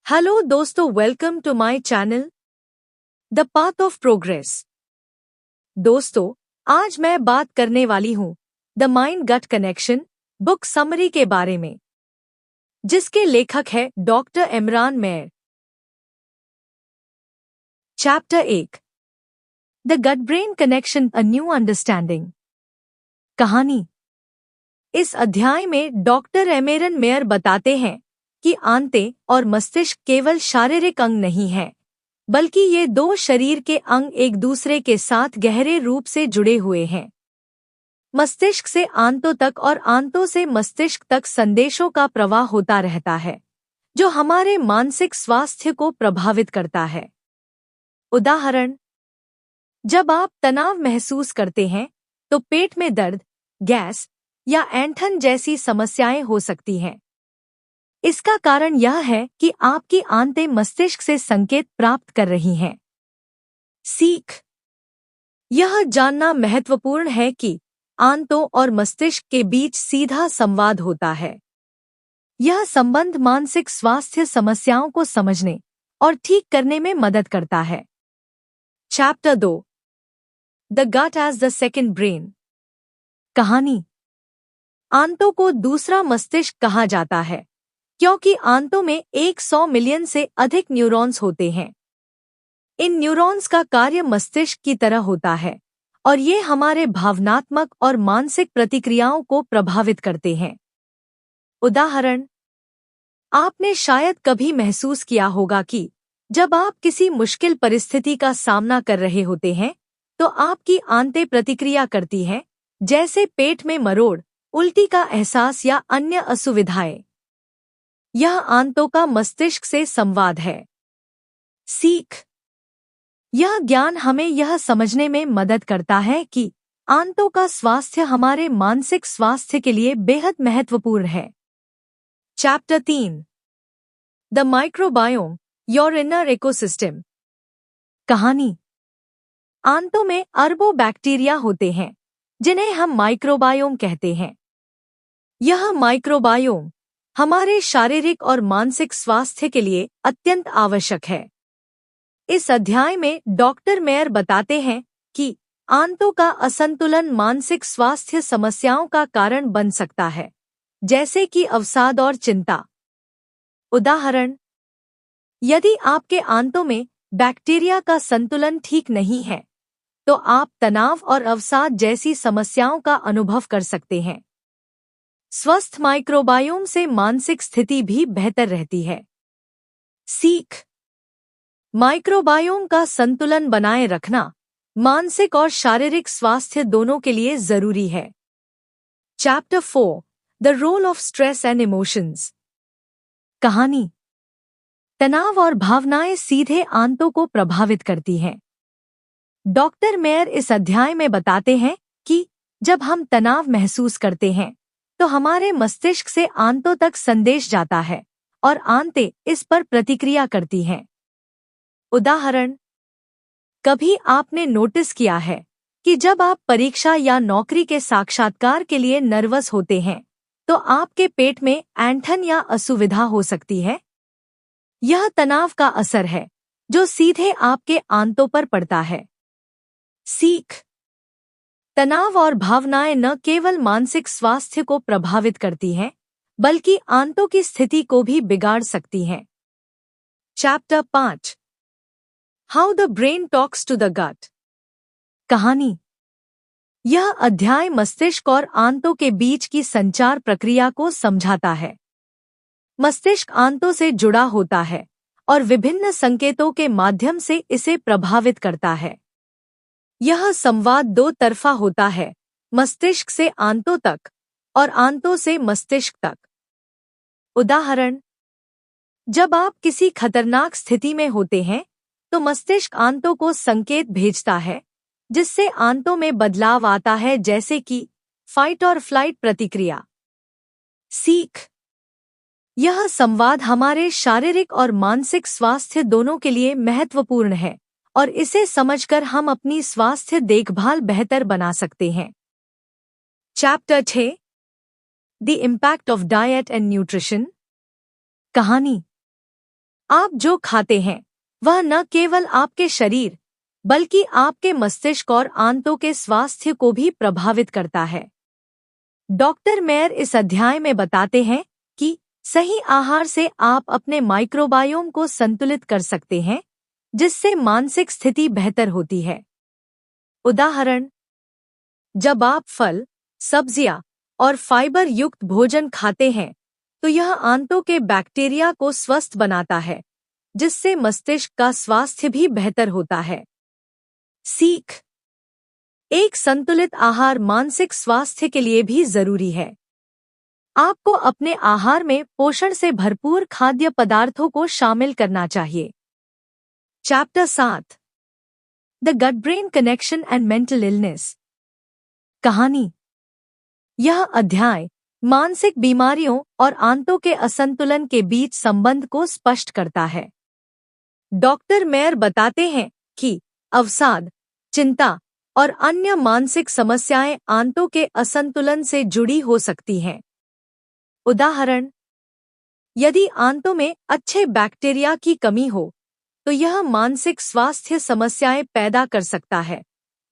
Hello दोस्तों, welcome to my channel the path of progress. दोस्तों, आज मैं बात करने वाली हूँ the mind gut connection book summary के बारे में, जिसके लेखक है doctor Emeran Mayer. Chapter 1, the gut brain connection, a new understanding. कहानी। इस अध्याय में डॉक्टर इमरान मेयर बताते हैं कि आंतें और मस्तिष्क केवल शारीरिक अंग नहीं हैं, बल्कि ये दो शरीर के अंग एक दूसरे के साथ गहरे रूप से जुड़े हुए हैं। मस्तिष्क से आंतों तक और आंतों से मस्तिष्क तक संदेशों का प्रवाह होता रहता है, जो हमारे मानसिक स्वास्थ्य को प्रभावित करता है। उदाहरण: जब आप तनाव महसूस करते हैं तो पेट में दर्द, गैस या ऐंठन जैसी समस्याएं हो सकती हैं। इसका कारण यह है कि आपकी आंतें मस्तिष्क से संकेत प्राप्त कर रही हैं। सीख। यह जानना महत्वपूर्ण है कि आंतों और मस्तिष्क के बीच सीधा संवाद होता है। यह संबंध मानसिक स्वास्थ्य समस्याओं को समझने और ठीक करने में मदद करता है। Chapter 2, the gut as the second brain. कहानी। आंतों को दूसरा मस्तिष्क कहा जाता है क्योंकि आंतों में 100 मिलियन से अधिक न्यूरॉन्स होते हैं। इन न्यूरॉन्स का कार्य मस्तिष्क की तरह होता है और ये हमारे भावनात्मक और मानसिक प्रतिक्रियाओं को प्रभावित करते हैं। उदाहरण: आपने शायद कभी महसूस किया होगा कि जब आप किसी मुश्किल परिस्थिति का सामना कर रहे होते हैं तो आपकी आंतें प्रतिक्रिया करती हैं, जैसे पेट में मरोड़, उल्टी का एहसास या अन्य असुविधाएं। यह आंतों का मस्तिष्क से संवाद है। सीख। यह ज्ञान हमें यह समझने में मदद करता है कि आंतों का स्वास्थ्य हमारे मानसिक स्वास्थ्य के लिए बेहद महत्वपूर्ण है। Chapter 3, the microbiome, your inner ecosystem. कहानी। आंतों में अरबों बैक्टीरिया होते हैं, जिन्हें हम माइक्रोबायोम कहते हैं। यह माइक्रोबायोम हमारे शारीरिक और मानसिक स्वास्थ्य के लिए अत्यंत आवश्यक है। इस अध्याय में डॉक्टर मेयर बताते हैं कि आंतों का असंतुलन मानसिक स्वास्थ्य समस्याओं का कारण बन सकता है, जैसे कि अवसाद और चिंता। उदाहरण: यदि आपके आंतों में बैक्टीरिया का संतुलन ठीक नहीं है, तो आप तनाव और अवसाद जैसी समस्याओं का अनुभव कर सकते हैं। स्वस्थ माइक्रोबायोम से मानसिक स्थिति भी बेहतर रहती है। सीख। माइक्रोबायोम का संतुलन बनाए रखना मानसिक और शारीरिक स्वास्थ्य दोनों के लिए जरूरी है। Chapter 4, the role of stress and emotions. कहानी। तनाव और भावनाएं सीधे आंतों को प्रभावित करती हैं। डॉक्टर मेयर इस अध्याय में बताते हैं कि जब हम तनाव महसूस करते हैं तो हमारे मस्तिष्क से आंतों तक संदेश जाता है और आंतें इस पर प्रतिक्रिया करती हैं। उदाहरण: कभी आपने नोटिस किया है कि जब आप परीक्षा या नौकरी के साक्षात्कार के लिए नर्वस होते हैं तो आपके पेट में ऐंठन या असुविधा हो सकती है? यह तनाव का असर है जो सीधे आपके आंतों पर पड़ता है। सीख। तनाव और भावनाएं न केवल मानसिक स्वास्थ्य को प्रभावित करती हैं, बल्कि आंतों की स्थिति को भी बिगाड़ सकती हैं। Chapter 5, how the brain talks to the gut. कहानी। यह अध्याय मस्तिष्क और आंतों के बीच की संचार प्रक्रिया को समझाता है। मस्तिष्क आंतों से जुड़ा होता है और विभिन्न संकेतों के माध्यम से इसे प्रभावित करता है। यह संवाद दो तरफा होता है, मस्तिष्क से आंतों तक और आंतों से मस्तिष्क तक। उदाहरण: जब आप किसी खतरनाक स्थिति में होते हैं तो मस्तिष्क आंतों को संकेत भेजता है, जिससे आंतों में बदलाव आता है, जैसे कि फाइट और फ्लाइट प्रतिक्रिया। सीख। यह संवाद हमारे शारीरिक और मानसिक स्वास्थ्य दोनों के लिए महत्वपूर्ण है और इसे समझकर हम अपनी स्वास्थ्य देखभाल बेहतर बना सकते हैं। Chapter 6, the impact of diet and nutrition. कहानी। आप जो खाते हैं वह न केवल आपके शरीर बल्कि आपके मस्तिष्क और आंतों के स्वास्थ्य को भी प्रभावित करता है। डॉक्टर मेयर इस अध्याय में बताते हैं कि सही आहार से आप अपने माइक्रोबायोम को संतुलित कर सकते हैं, जिससे मानसिक स्थिति बेहतर होती है। उदाहरण, जब आप फल, सब्जियां और फाइबर युक्त भोजन खाते हैं तो यह आंतों के बैक्टीरिया को स्वस्थ बनाता है, जिससे मस्तिष्क का स्वास्थ्य भी बेहतर होता है। सीख: एक संतुलित आहार मानसिक स्वास्थ्य के लिए भी जरूरी है। आपको अपने आहार में पोषण से भरपूर खाद्य पदार्थों को शामिल करना चाहिए। Chapter 7 the gut brain connection and mental illness. कहानी। यह अध्याय मानसिक बीमारियों और आंतों के असंतुलन के बीच संबंध को स्पष्ट करता है। डॉक्टर मेयर बताते हैं कि अवसाद, चिंता और अन्य मानसिक समस्याएं आंतों के असंतुलन से जुड़ी हो सकती हैं। उदाहरण, यदि आंतों में अच्छे बैक्टीरिया की कमी हो तो यह मानसिक स्वास्थ्य समस्याएं पैदा कर सकता है,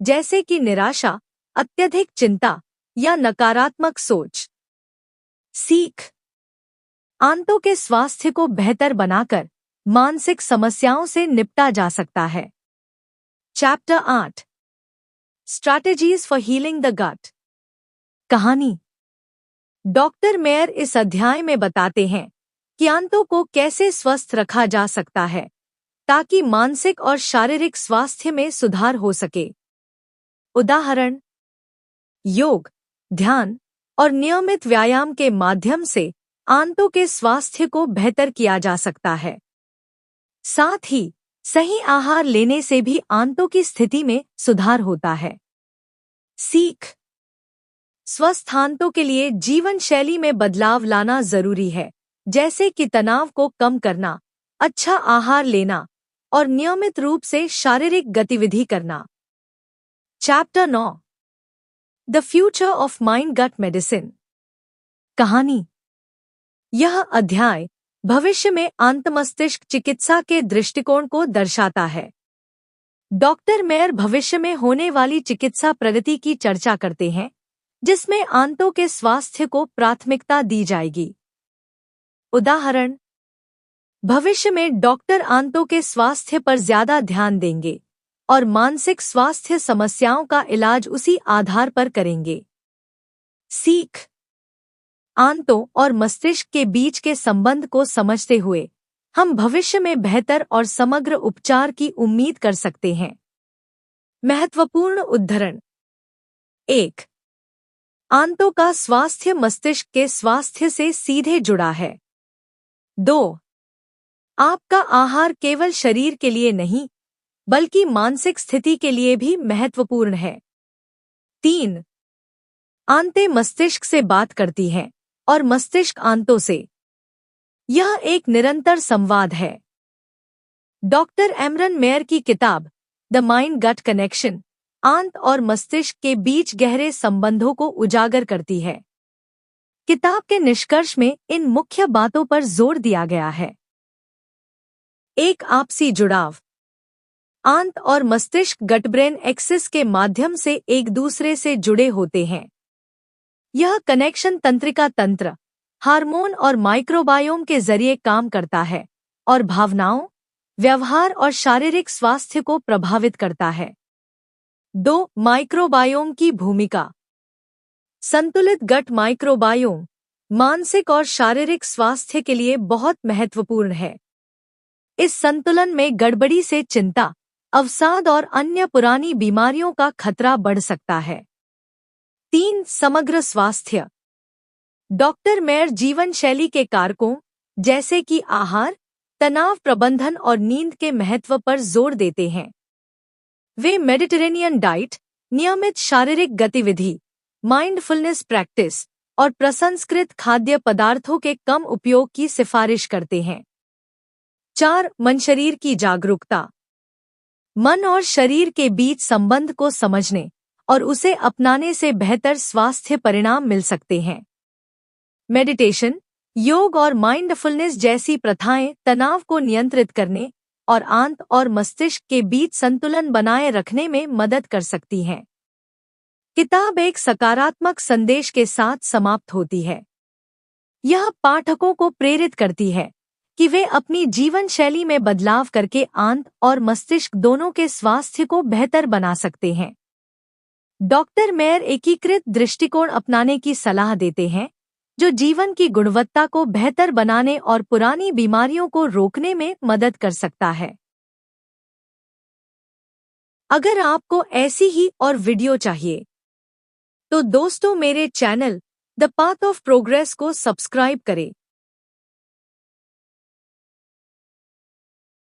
जैसे कि निराशा, अत्यधिक चिंता या नकारात्मक सोच। सीख: आंतों के स्वास्थ्य को बेहतर बनाकर मानसिक समस्याओं से निपटा जा सकता है। Chapter 8 strategies for healing the gut. कहानी। डॉक्टर मेयर इस अध्याय में बताते हैं कि आंतों को कैसे स्वस्थ रखा जा सकता है ताकि मानसिक और शारीरिक स्वास्थ्य में सुधार हो सके। उदाहरण, योग, ध्यान और नियमित व्यायाम के माध्यम से आंतों के स्वास्थ्य को बेहतर किया जा सकता है। साथ ही सही आहार लेने से भी आंतों की स्थिति में सुधार होता है। सीख: स्वस्थ आंतों के लिए जीवन शैली में बदलाव लाना जरूरी है, जैसे कि तनाव को कम करना, अच्छा आहार लेना और नियमित रूप से शारीरिक गतिविधि करना। Chapter 9 the future of mind gut medicine. कहानी। यह अध्याय भविष्य में आंतमस्तिष्क चिकित्सा के दृष्टिकोण को दर्शाता है। डॉक्टर मेयर भविष्य में होने वाली चिकित्सा प्रगति की चर्चा करते हैं, जिसमें आंतों के स्वास्थ्य को प्राथमिकता दी जाएगी। उदाहरण, भविष्य में डॉक्टर आंतों के स्वास्थ्य पर ज्यादा ध्यान देंगे और मानसिक स्वास्थ्य समस्याओं का इलाज उसी आधार पर करेंगे। सीख: आंतों और मस्तिष्क के बीच के संबंध को समझते हुए हम भविष्य में बेहतर और समग्र उपचार की उम्मीद कर सकते हैं। महत्वपूर्ण उद्धरण। 1. आंतों का स्वास्थ्य मस्तिष्क के स्वास्थ्य से सीधे जुड़ा है। 2. आपका आहार केवल शरीर के लिए नहीं, बल्कि मानसिक स्थिति के लिए भी महत्वपूर्ण है। 3. आंतें मस्तिष्क से बात करती हैं और मस्तिष्क आंतों से। यह एक निरंतर संवाद है। डॉक्टर एमरन मेयर की किताब द माइंड गट कनेक्शन आंत और मस्तिष्क के बीच गहरे संबंधों को उजागर करती है। किताब के निष्कर्ष में इन मुख्य बातों पर जोर दिया गया है। एक, आपसी जुड़ाव। आंत और मस्तिष्क गट ब्रेन एक्सिस के माध्यम से एक दूसरे से जुड़े होते हैं। यह कनेक्शन तंत्रिका तंत्र, हार्मोन और माइक्रोबायोम के जरिए काम करता है और भावनाओं, व्यवहार और शारीरिक स्वास्थ्य को प्रभावित करता है। 2. माइक्रोबायोम की भूमिका। संतुलित गट माइक्रोबायोम मानसिक और शारीरिक स्वास्थ्य के लिए बहुत महत्वपूर्ण है। इस संतुलन में गड़बड़ी से चिंता, अवसाद और अन्य पुरानी बीमारियों का खतरा बढ़ सकता है। 3. समग्र स्वास्थ्य। डॉक्टर मेयर जीवन शैली के कारकों जैसे कि आहार, तनाव प्रबंधन और नींद के महत्व पर जोर देते हैं। वे मेडिटेरेनियन डाइट, नियमित शारीरिक गतिविधि, माइंडफुलनेस प्रैक्टिस और प्रसंस्कृत खाद्य पदार्थों के कम उपयोग की सिफारिश करते हैं। 4. मन शरीर की जागरूकता। मन और शरीर के बीच संबंध को समझने और उसे अपनाने से बेहतर स्वास्थ्य परिणाम मिल सकते हैं। मेडिटेशन, योग और माइंडफुलनेस जैसी प्रथाएं तनाव को नियंत्रित करने और आंत और मस्तिष्क के बीच संतुलन बनाए रखने में मदद कर सकती हैं। किताब एक सकारात्मक संदेश के साथ समाप्त होती है। यह पाठकों को प्रेरित करती है कि वे अपनी जीवन शैली में बदलाव करके आंत और मस्तिष्क दोनों के स्वास्थ्य को बेहतर बना सकते हैं। डॉक्टर मेयर एकीकृत दृष्टिकोण अपनाने की सलाह देते हैं, जो जीवन की गुणवत्ता को बेहतर बनाने और पुरानी बीमारियों को रोकने में मदद कर सकता है। अगर आपको ऐसी ही और वीडियो चाहिए, तो दोस्तों मेरे channel the path of progress को सब्सक्राइब करें